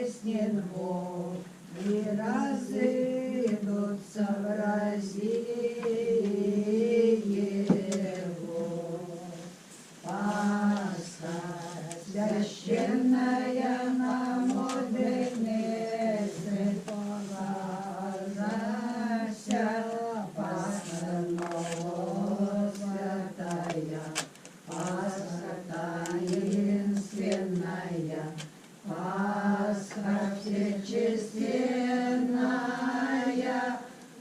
воскреснет Бог, и разыдутся врази Его. Пасха священная на мудрых месяц положася, Пасха святая, Пасха таинственная, Пасха всечестенная,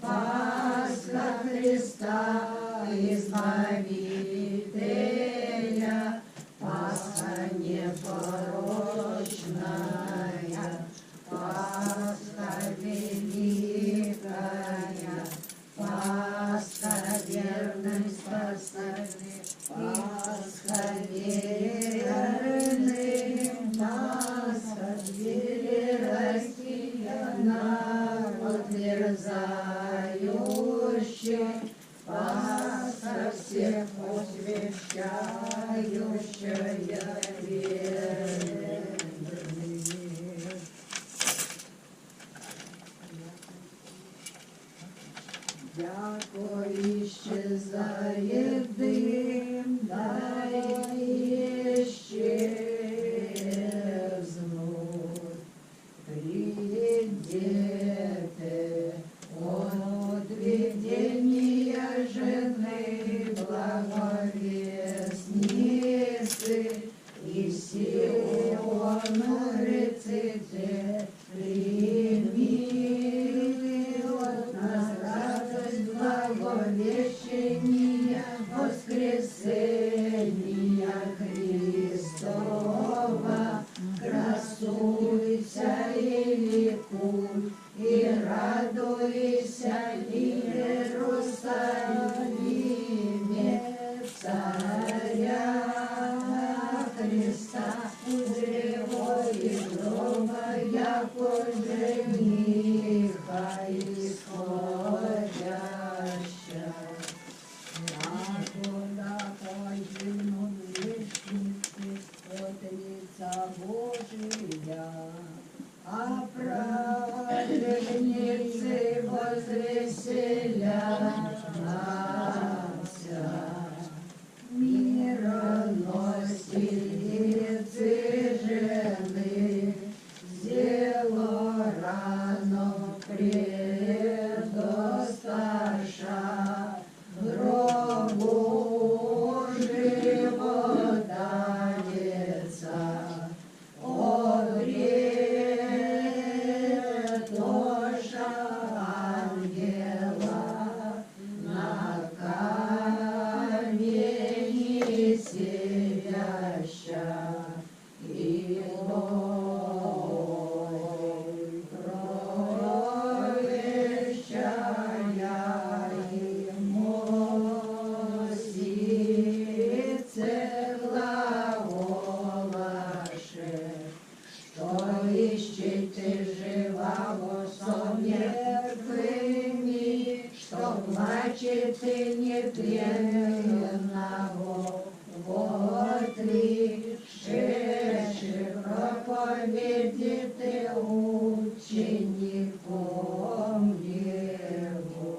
Пасха Христа Избавителя, Пасха непорочная, Пасха великая, Пасха верный спасатель, Пасха верным, Пасха двери народ дерзающий, Пасха всех освящающая верных. Яко исчезает дым, дай исчезнуть. Придете от видения жены благовестницы, и Сиону рыците прими от нас радость благовещения воскресения Христова. Красуйся и ликуй, и радуйся, Иерусалиме, царя Христа, узревой дома, яко жениха исходяща. Куда погибнут грешники от лица Божия, а праведницы возвеселятся. Мироносицы жены, зело рано предосташа, гробу животанеца, обретоша ангела на камени сидяща, и кровещая ему сице глаголаше, что ищете живого со мертвыми, что плачете нетленного, вот ли шедший проповедите учеником его.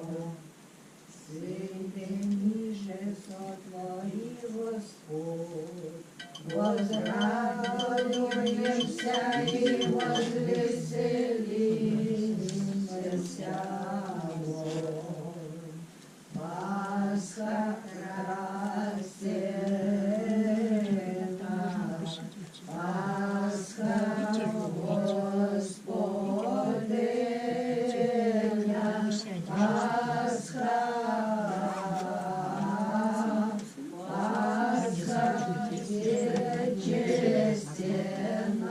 Святыми же сотвори Господь, возрадуемся и возвеселимся. Пасха красена, Пасха Господня, Пасха, Пасха честенная,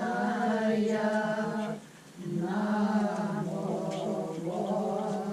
нам Богосия.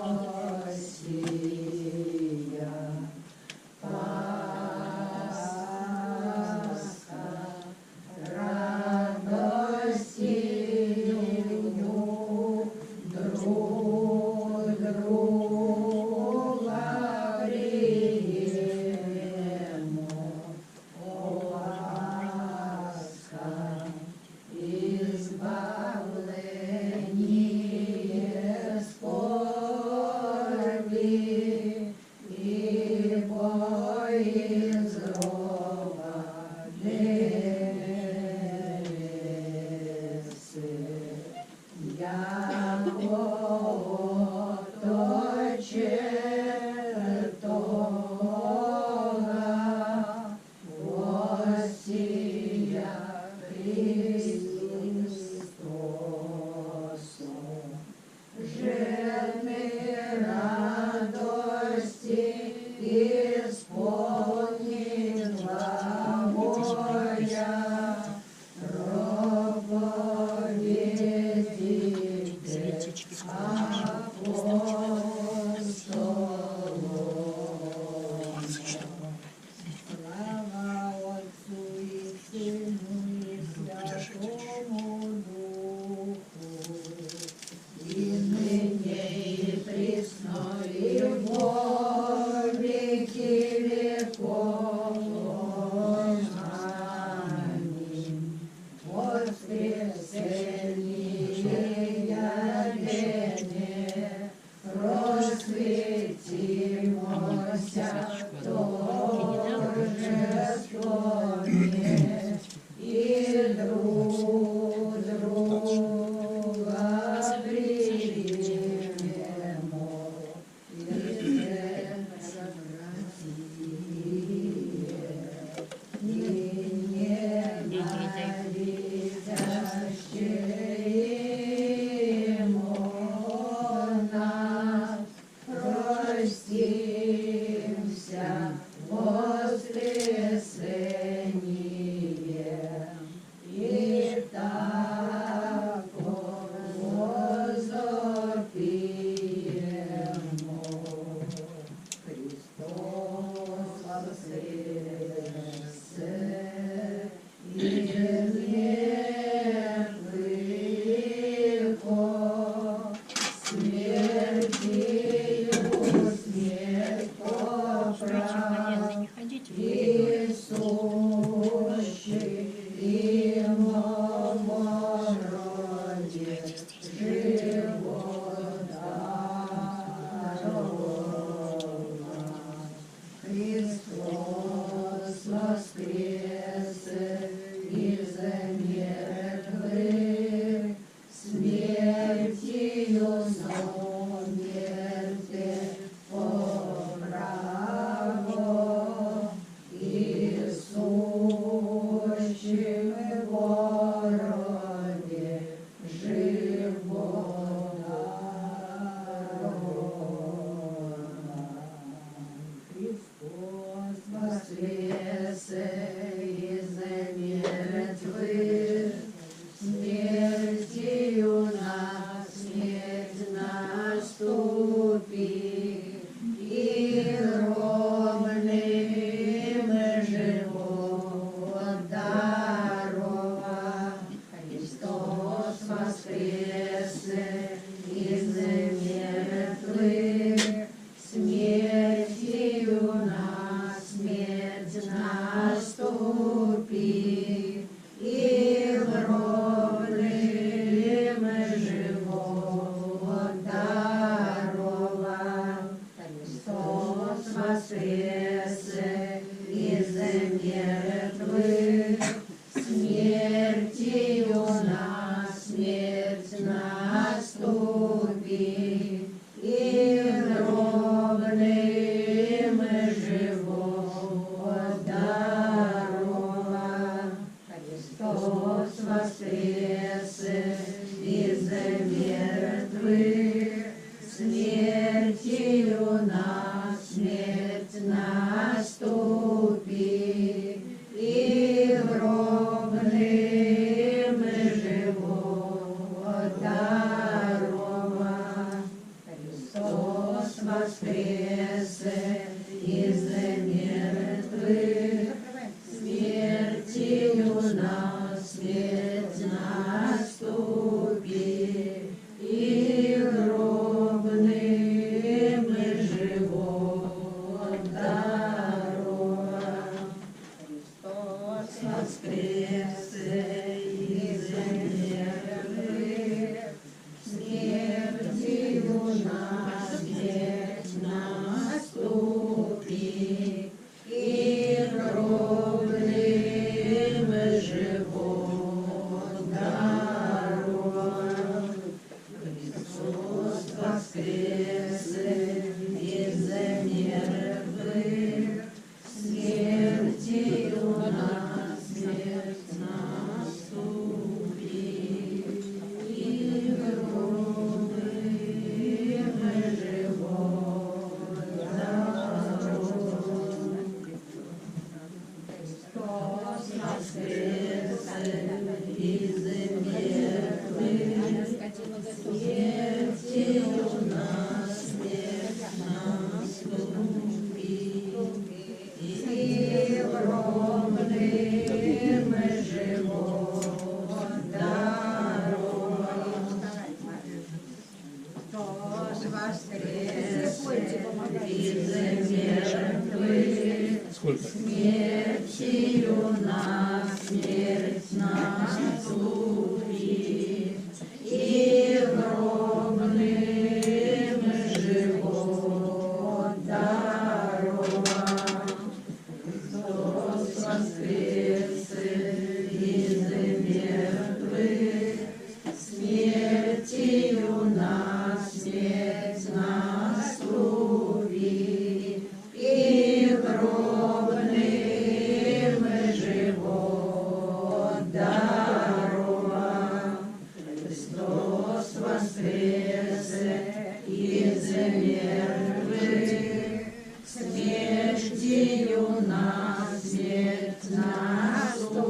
мертвых, смертью на смерть наступи,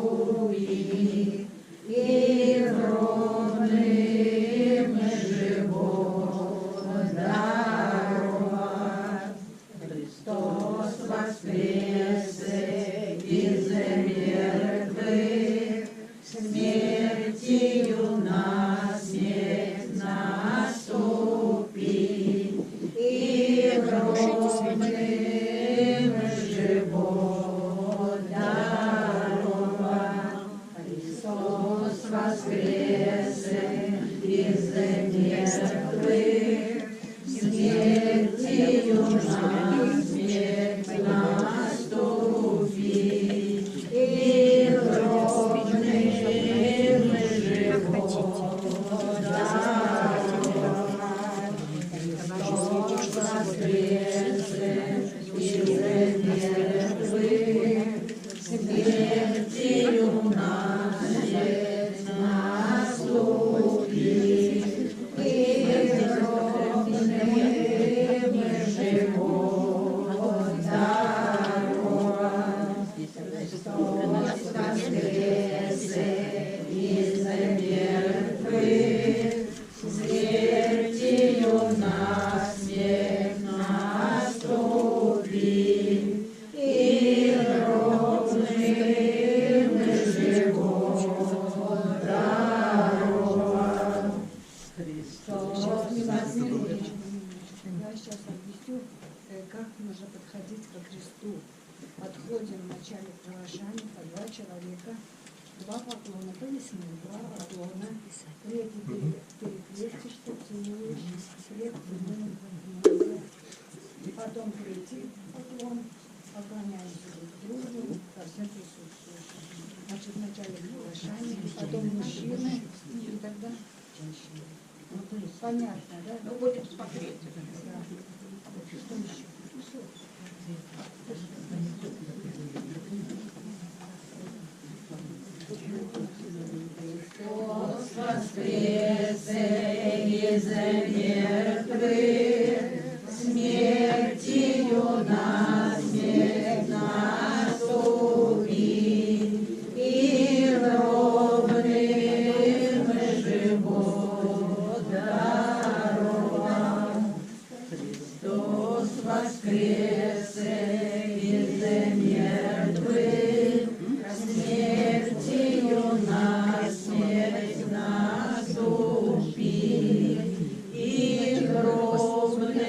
и гробным живот даровать. Христос воскресе из мертвых, смертью на смерть наступи, и гробным живот даровать. Христос воскресе из мертвых, смертью на смерть наступи, и гробным живот даровать. Христос воскресе из мертвых, смертью на смерть наступи, и гробным живот даровать. Христос воскресе из мертвых, смертью на смерть наступи, и гробным живот даровать. Христос воскресе. Я сейчас объясню, как нужно подходить ко кресту. Подходим вначале к провожанию по 2 человека, 2 поклона, поясни, 2 поклона, третий перекрестишься, целуешь, крепко, потом третий поклон, поклоняемся друг другу, ко всем присутствующим. Значит, вначале приглашение, потом мужчины, и тогда женщины. Понятно, да? Ну, будет смотреть. Да. Что еще? Все. Христос воскресе из мертвых, смертью на смерть наступи, и гробным живот даровать. Христос воскресе из мертвых, смертью на смерть наступи, и гробным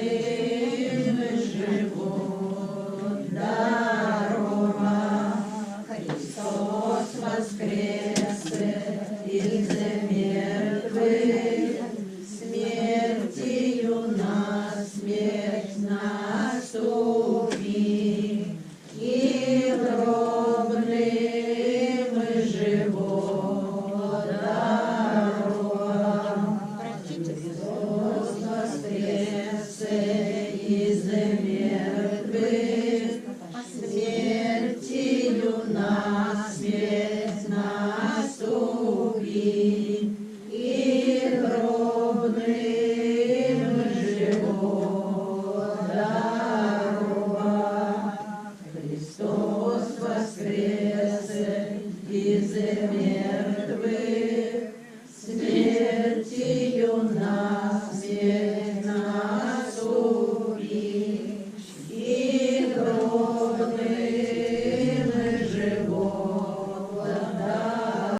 живот даровать. Христос воскресе из мертвых, смертью на смерть наступи, и гробным живот даровать. Христос воскресе из мертвых, смертью на смерть